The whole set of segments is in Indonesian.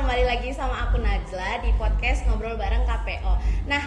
kembali lagi sama aku Najla di podcast Ngobrol Bareng KPO. Nah,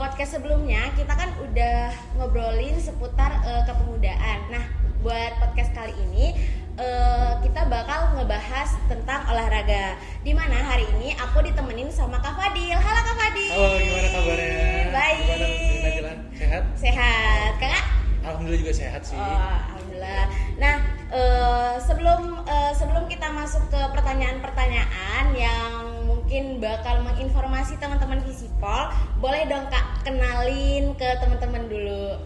podcast sebelumnya kita kan udah ngobrolin seputar kepemudaan. Nah, buat podcast kali ini kita bakal ngebahas tentang olahraga. Dimana hari ini aku ditemenin sama Kak Fadil. Halo Kak Fadil. Halo, gimana kabarnya? Baik. Gimana Najla? Sehat? Sehat, Kakak? Alhamdulillah juga sehat sih. Alhamdulillah. Nah, sebelum kita masuk ke pertanyaan-pertanyaan yang mungkin bakal menginformasi teman-teman Visipol, boleh dong Kak kenalin ke teman-teman dulu.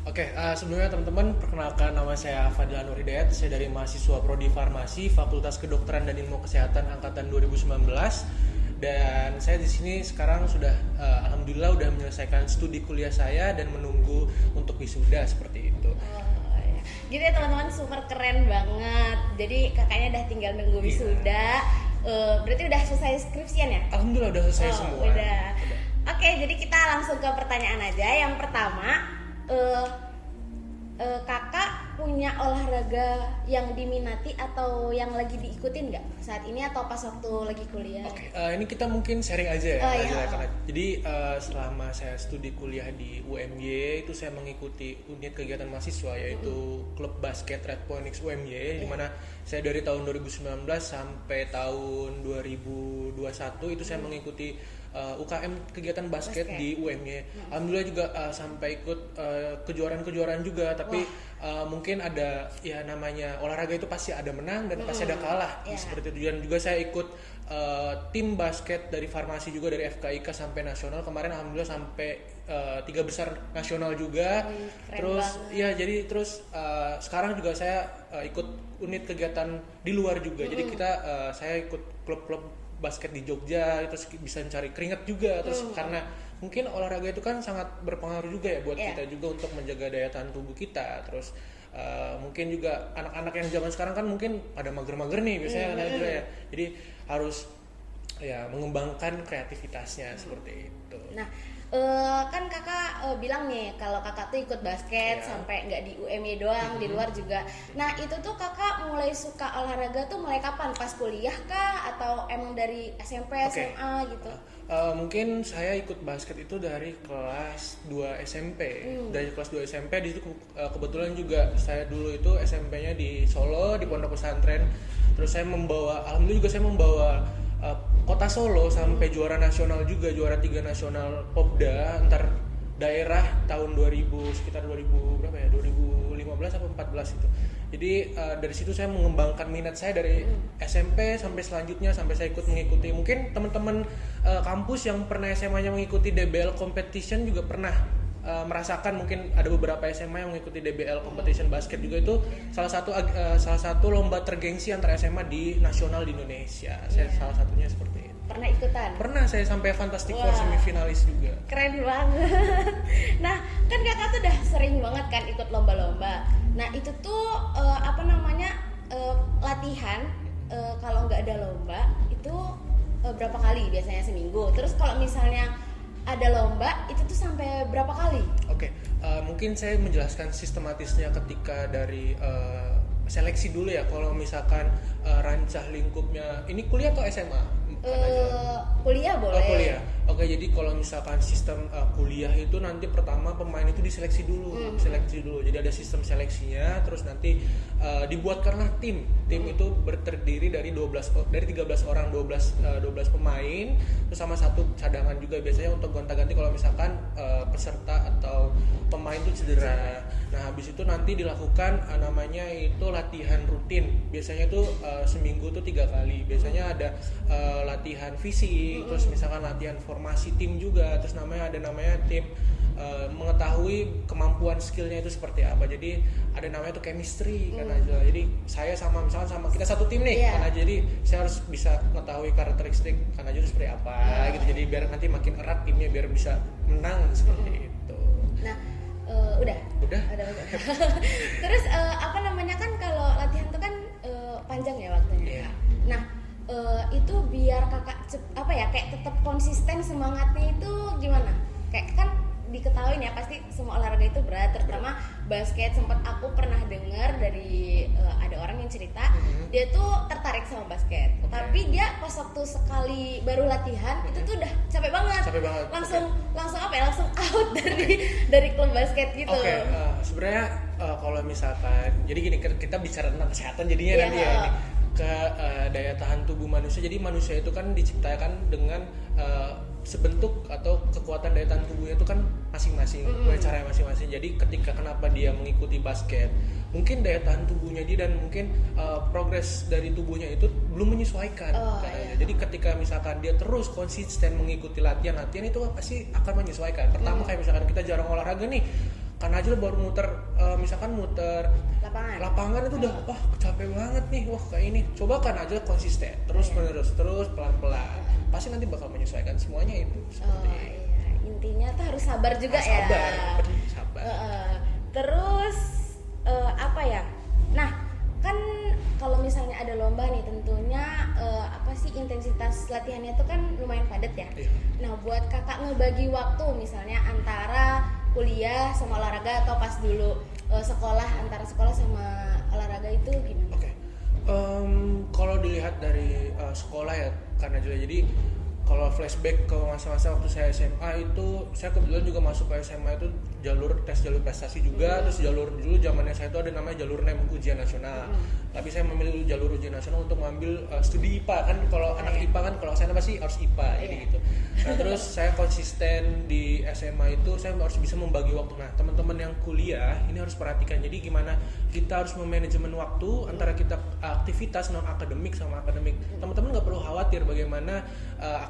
Oke, sebelumnya teman-teman, perkenalkan nama saya Fadil Anwar Hidayat. Saya dari mahasiswa Prodi Farmasi, Fakultas Kedokteran dan Ilmu Kesehatan angkatan 2019. Dan saya di sini sekarang sudah alhamdulillah udah menyelesaikan studi kuliah saya dan menunggu untuk wisuda seperti itu. Gitu ya teman-teman, super keren banget. Jadi kakaknya udah tinggal nunggu wisuda. Berarti udah selesai skripsian ya? Alhamdulillah udah selesai semua. Udah. Oke, jadi kita langsung ke pertanyaan aja. Yang pertama, kakak punya olahraga yang diminati atau yang lagi diikutin nggak saat ini atau pas waktu lagi kuliah? Oke, ini kita mungkin sharing aja ya. Iya. Jadi selama saya studi kuliah di UMY itu saya mengikuti unit kegiatan mahasiswa yaitu klub basket Red Phoenix UMY, di mana saya dari tahun 2019 sampai tahun 2021 itu saya mengikuti UKM kegiatan basket di UMY. Alhamdulillah juga sampai ikut kejuaraan-kejuaraan juga, tapi mungkin ada ya namanya olahraga itu pasti ada menang dan pasti ada kalah seperti itu. Dan juga saya ikut tim basket dari Farmasi juga dari FKIK sampai nasional. Kemarin alhamdulillah sampai 3 besar nasional juga. Terus banget. Ya jadi terus sekarang juga saya ikut unit kegiatan di luar juga. Jadi saya ikut klub-klub basket di Jogja, terus bisa mencari keringat juga, terus karena mungkin olahraga itu kan sangat berpengaruh juga ya buat kita juga untuk menjaga daya tahan tubuh kita. Terus mungkin juga anak-anak yang zaman sekarang kan mungkin pada mager-mager nih biasanya juga ya, jadi harus ya mengembangkan kreativitasnya seperti itu. Nah, kan kakak bilang nih kalau kakak tuh ikut basket sampai nggak di UMY doang, di luar juga. Nah itu tuh kakak mulai suka olahraga tuh mulai kapan? Pas kuliah kah? Atau emang dari SMP, SMA gitu? Mungkin saya ikut basket itu dari kelas 2 SMP. Dari kelas 2 SMP di situ kebetulan juga saya dulu itu SMP-nya di Solo, di pondok pesantren. Terus saya alhamdulillah juga saya membawa Kota Solo sampai juara nasional juga, juara 3 nasional Popda antar daerah tahun 2000 sekitar 2000 berapa ya? 2015 atau 14 itu. Jadi dari situ saya mengembangkan minat saya dari SMP sampai selanjutnya sampai saya ikut mengikuti. Mungkin teman-teman kampus yang pernah SMA-nya mengikuti DBL competition juga pernah merasakan, mungkin ada beberapa SMA yang mengikuti DBL competition basket juga, itu salah satu lomba tergengsi antar SMA di nasional di Indonesia. Saya salah satunya seperti itu. Pernah ikutan? Pernah, saya sampai Fantastic Four semifinalis juga. Keren banget. Nah, kan kakak tuh udah sering banget kan ikut lomba-lomba. Nah, itu tuh latihan kalau nggak ada lomba itu berapa kali biasanya seminggu? Terus kalau misalnya ada lomba itu tuh sampai berapa kali? Oke, mungkin saya menjelaskan sistematisnya ketika dari seleksi dulu ya. Kalau misalkan rancah lingkupnya ini kuliah atau SMA? Kuliah boleh. Kuliah. Oke, jadi kalau misalkan sistem kuliah itu nanti pertama pemain itu diseleksi dulu, Jadi ada sistem seleksinya, terus nanti dibuatkanlah tim. Tim itu terdiri dari 13 orang, 12 pemain, terus sama satu cadangan juga biasanya untuk gonta-ganti kalau misalkan peserta atau pemain itu cedera. Nah, habis itu nanti dilakukan namanya itu latihan rutin. Biasanya itu seminggu tuh 3 kali. Biasanya ada latihan fisik, terus misalkan latihan formasi tim juga, terus ada namanya tim mengetahui kemampuan skillnya itu seperti apa. Jadi ada namanya itu chemistry kan aja. Jadi saya sama kita satu tim nih kan aja, jadi saya harus bisa mengetahui karakteristik kan aja itu seperti apa gitu. Jadi biar nanti makin erat timnya biar bisa menang seperti itu. Nah, udah. Terus kan kalau latihan tuh kan panjang ya waktunya. Nah, itu biar kakak kayak tetap konsisten semangatnya itu gimana? Kayak kan diketahui ya, pasti semua olahraga itu berat, terutama basket. Sempat aku pernah dengar dari ada orang yang cerita dia tuh tertarik sama basket, tapi dia pas waktu sekali baru latihan itu tuh udah capek banget. Langsung apa ya, langsung out dari klub basket gitu. Sebenarnya kalau misalkan, jadi gini, kita bicara tentang kesehatan jadinya nanti ya ini ke daya tahan tubuh manusia. Jadi manusia itu kan diciptakan dengan sebentuk atau kekuatan daya tahan tubuhnya itu kan masing-masing, caranya masing-masing. Jadi ketika kenapa dia mengikuti basket, mungkin daya tahan tubuhnya dia dan mungkin progres dari tubuhnya itu belum menyesuaikan. Jadi ketika misalkan dia terus konsisten mengikuti latihan itu pasti akan menyesuaikan. Pertama kayak misalkan kita jarang olahraga nih, kan aja baru muter lapangan itu udah capek banget nih, kayak ini. Coba kan aja konsisten terus pelan-pelan, pasti nanti bakal menyesuaikan semuanya itu seperti itu. Intinya tuh harus sabar juga sabar. Terus apa ya, nah kan kalau misalnya ada lomba nih tentunya intensitas latihannya tuh kan lumayan padat ya. Nah buat kakak ngebagi waktu misalnya antara kuliah sama olahraga atau pas dulu sekolah, antara sekolah sama olahraga itu gimana? Kalau dilihat dari sekolah ya, karena jadi kalau flashback ke masa-masa waktu saya SMA itu, saya kebetulan juga masuk ke SMA itu jalur prestasi juga. Terus jalur dulu zamannya saya itu ada namanya jalur NEM, ujian nasional. Tapi saya memilih jalur ujian nasional untuk mengambil studi IPA. Kan kalau anak IPA kan kalau saya pasti harus IPA jadi gitu. Nah terus saya konsisten di SMA itu, saya harus bisa membagi waktu. Nah teman-teman yang kuliah ini harus perhatikan, jadi gimana kita harus memanajemen waktu antara kita aktivitas non akademik sama akademik. Teman-teman nggak perlu khawatir bagaimana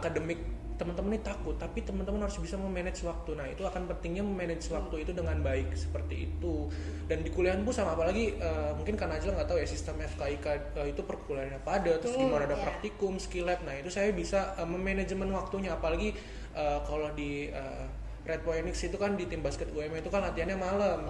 akademik teman-teman ini takut, tapi teman-teman harus bisa memanage waktu. Nah itu akan pentingnya memanage waktu itu dengan baik seperti itu. Dan di kuliahan pun sama, apalagi mungkin kan Najla nggak tahu ya sistem FKIK itu perkuliahannya pada, terus gimana ada praktikum, skill lab. Nah itu saya bisa memanajemen waktunya, apalagi kalau di Red Phoenix itu kan di tim basket UM itu kan latihannya malam.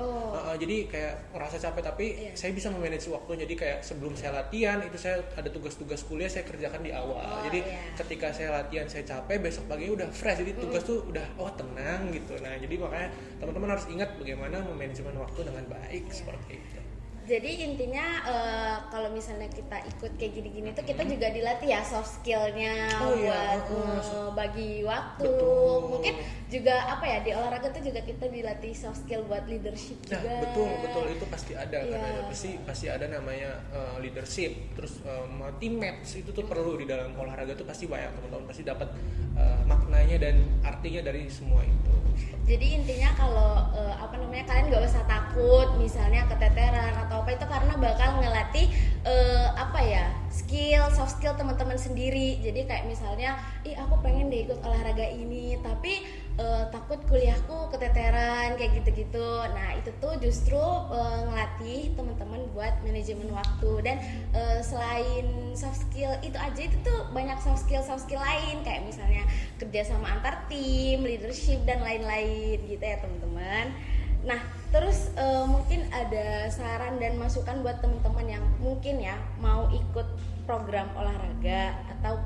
Jadi kayak ngerasa capek, tapi saya bisa memanage waktu. Jadi kayak sebelum saya latihan itu saya ada tugas-tugas kuliah saya kerjakan di awal. Jadi ketika saya latihan saya capek, besok pagi udah fresh. Jadi tugas tuh udah tenang gitu. Nah jadi makanya teman-teman harus ingat bagaimana memanajemen waktu dengan baik seperti itu. Jadi intinya kalau misalnya kita ikut kayak gini-gini tuh kita juga dilatih ya soft skillnya buat bagi waktu. Mungkin juga di olahraga tuh juga kita dilatih soft skill buat leadership juga. Betul itu pasti ada karena pasti ada namanya leadership. Terus teammates itu tuh perlu di dalam olahraga tuh pasti banyak, teman-teman pasti dapat maknanya dan artinya dari semua itu. Jadi intinya kalau kalian nggak usah takut misalnya keteteran atau apa, itu karena bakal ngelatih soft skill teman-teman sendiri. Jadi kayak misalnya aku pengen deh ikut olahraga ini tapi takut kuliahku keteteran kayak gitu-gitu. Nah itu tuh justru ngelatih teman-teman buat manajemen waktu. Dan selain soft skill itu aja, itu tuh banyak soft skill lain kayak misalnya kerja sama antar tim, leadership dan lain-lain gitu ya teman-teman. Nah terus mungkin ada saran dan masukan buat teman-teman yang mungkin ya mau ikut program olahraga atau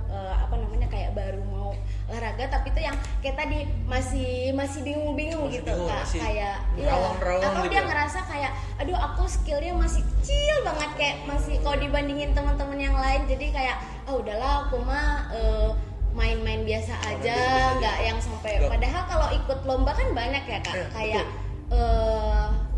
kayak baru mau olahraga tapi itu yang kayak tadi masih bingung gitu Kak, kayak atau gitu dia ngerasa kayak aduh aku skillnya masih kecil banget, kayak masih kalau dibandingin teman-teman yang lain jadi kayak udahlah aku mah main-main biasa aja, nggak yang sampai padahal kalau ikut lomba kan banyak ya Kak, kayak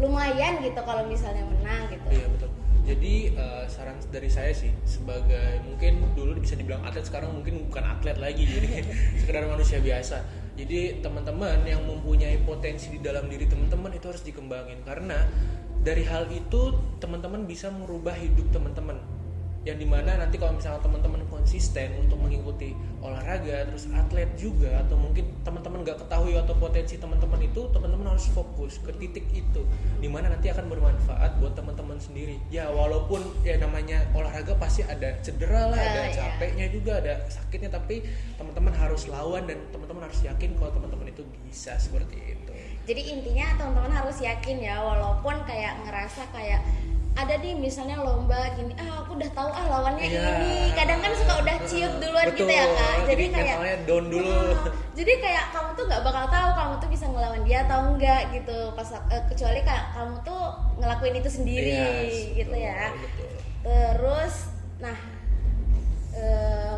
lumayan gitu kalau misalnya menang gitu. Iya betul. Jadi saran dari saya sih, sebagai mungkin dulu bisa dibilang atlet, sekarang mungkin bukan atlet lagi, jadi sekedar manusia biasa. Jadi teman-teman yang mempunyai potensi di dalam diri teman-teman itu harus dikembangin, karena dari hal itu teman-teman bisa merubah hidup teman-teman. Yang dimana nanti kalau misalnya teman-teman konsisten untuk mengikuti olahraga, terus atlet juga, atau mungkin teman-teman nggak ketahui atau potensi teman-teman itu, teman-teman harus fokus ke titik itu, dimana nanti akan bermanfaat buat teman-teman sendiri. Ya walaupun ya namanya olahraga pasti ada cedera lah, ada capeknya juga, ada sakitnya, tapi teman-teman harus lawan dan teman-teman harus yakin kalau teman-teman itu bisa seperti itu. Jadi intinya teman-teman harus yakin ya, walaupun kayak ngerasa kayak ada nih misalnya lomba gini, aku udah tahu lawannya Iya. ini. Kadang kan suka udah ciut duluan gitu ya Kak. Jadi kayak mentalnya down dulu. jadi kayak kamu tuh nggak bakal tahu kamu tuh bisa ngelawan dia atau enggak gitu. Pas kecuali kayak kamu tuh ngelakuin itu sendiri gitu betul, ya. betul. Terus nah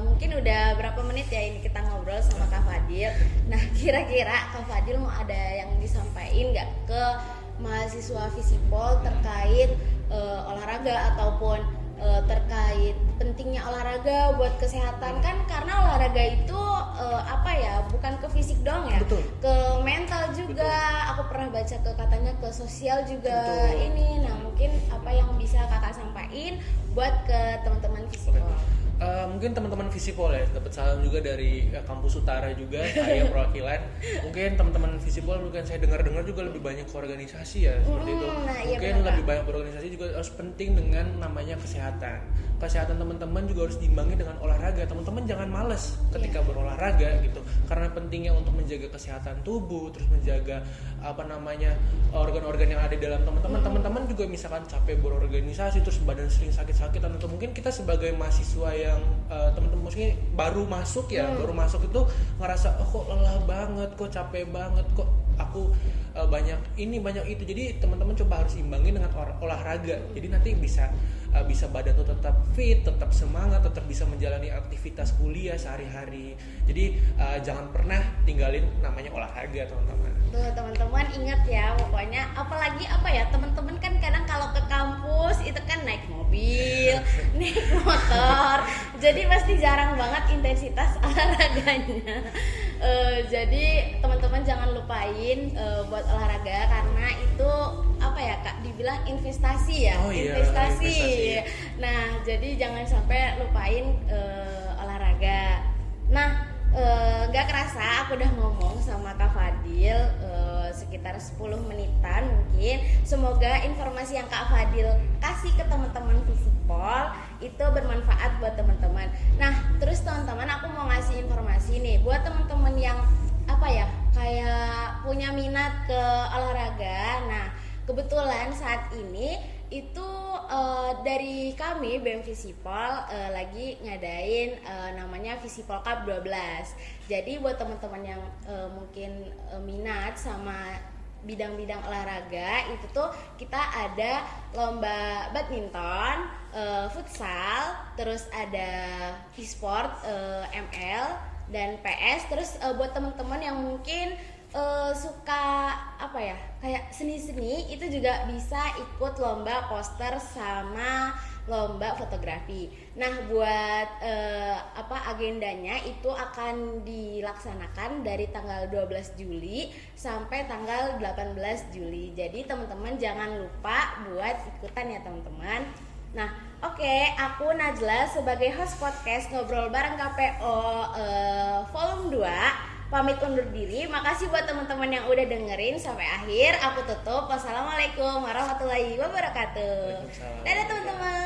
mungkin udah berapa menit ya ini kita ngobrol sama Kak Fadil. Nah kira-kira Kak Fadil mau ada yang disampaikan nggak ke mahasiswa Visipol terkait olahraga ataupun terkait pentingnya olahraga buat kesehatan kan, karena olahraga itu apa ya, bukan ke fisik doang ya, Betul. ke mental juga. Aku pernah baca ke katanya ke sosial juga. Betul. Ini nah mungkin apa yang bisa kakak sampaikan buat ke teman-teman Visipol. Mungkin teman-teman Visipol ya dapat salam juga dari kampus utara juga, saya perwakilan. Mungkin teman-teman Visipol mungkin saya dengar-dengar juga lebih banyak ke organisasi ya seperti itu. Nah, iya Mungkin benar, lebih Kak. banyak berorganisasi juga harus penting dengan namanya kesehatan. Kesehatan teman-teman juga harus diimbangi dengan olahraga. Teman-teman jangan males ketika berolahraga gitu. Karena pentingnya untuk menjaga kesehatan tubuh, terus menjaga organ-organ yang ada di dalam teman-teman. Teman-teman juga misalkan capek berorganisasi terus badan sering sakit-sakitan, atau mungkin kita sebagai mahasiswa yang teman-teman mungkin baru masuk itu ngerasa kok lelah banget, kok capek banget, kok aku banyak itu. Jadi teman-teman coba harus imbangi dengan olahraga. Jadi nanti bisa badan tuh tetap fit, tetap semangat, tetap bisa menjalani aktivitas kuliah sehari-hari. Jadi jangan pernah tinggalin namanya olahraga, teman-teman. Tuh teman-teman ingat ya, pokoknya apalagi apa ya, teman-teman kan kadang kalau ke kampus itu kan naik mobil, naik motor, jadi pasti jarang banget intensitas olahraganya. Jadi teman-teman jangan lupain buat olahraga, karena itu apa ya Kak, dibilang investasi ya. Oh iya, investasi. investasi. Nah jadi jangan sampai lupain olahraga. Nah gak kerasa aku udah ngomong sama Kak Fadil sekitar 10 menitan mungkin. Semoga informasi yang Kak Fadil kasih ke teman-teman Visipol itu bermanfaat buat teman-teman. Nah terus teman-teman, aku mau ngasih informasi nih buat teman-teman yang apa ya, kayak punya minat ke olahraga. Nah kebetulan saat ini itu dari kami BEM Visipol lagi ngadain namanya Visipol Cup 12. Jadi buat teman-teman yang mungkin minat sama bidang-bidang olahraga, itu tuh kita ada lomba badminton, futsal, terus ada e-sport, ML dan PS. Terus buat teman-teman yang mungkin suka apa ya, kayak seni-seni, itu juga bisa ikut lomba poster sama lomba fotografi. Nah buat agendanya itu akan dilaksanakan dari tanggal 12 Juli sampai tanggal 18 Juli. Jadi teman-teman jangan lupa buat ikutan ya teman-teman. Nah oke, aku Najla sebagai host podcast Ngobrol Bareng KPO volume 2 pamit undur diri. Makasih buat teman-teman yang udah dengerin sampai akhir. Aku tutup. Wassalamualaikum warahmatullahi wabarakatuh. Waalaikumsalam. Dadah teman-teman.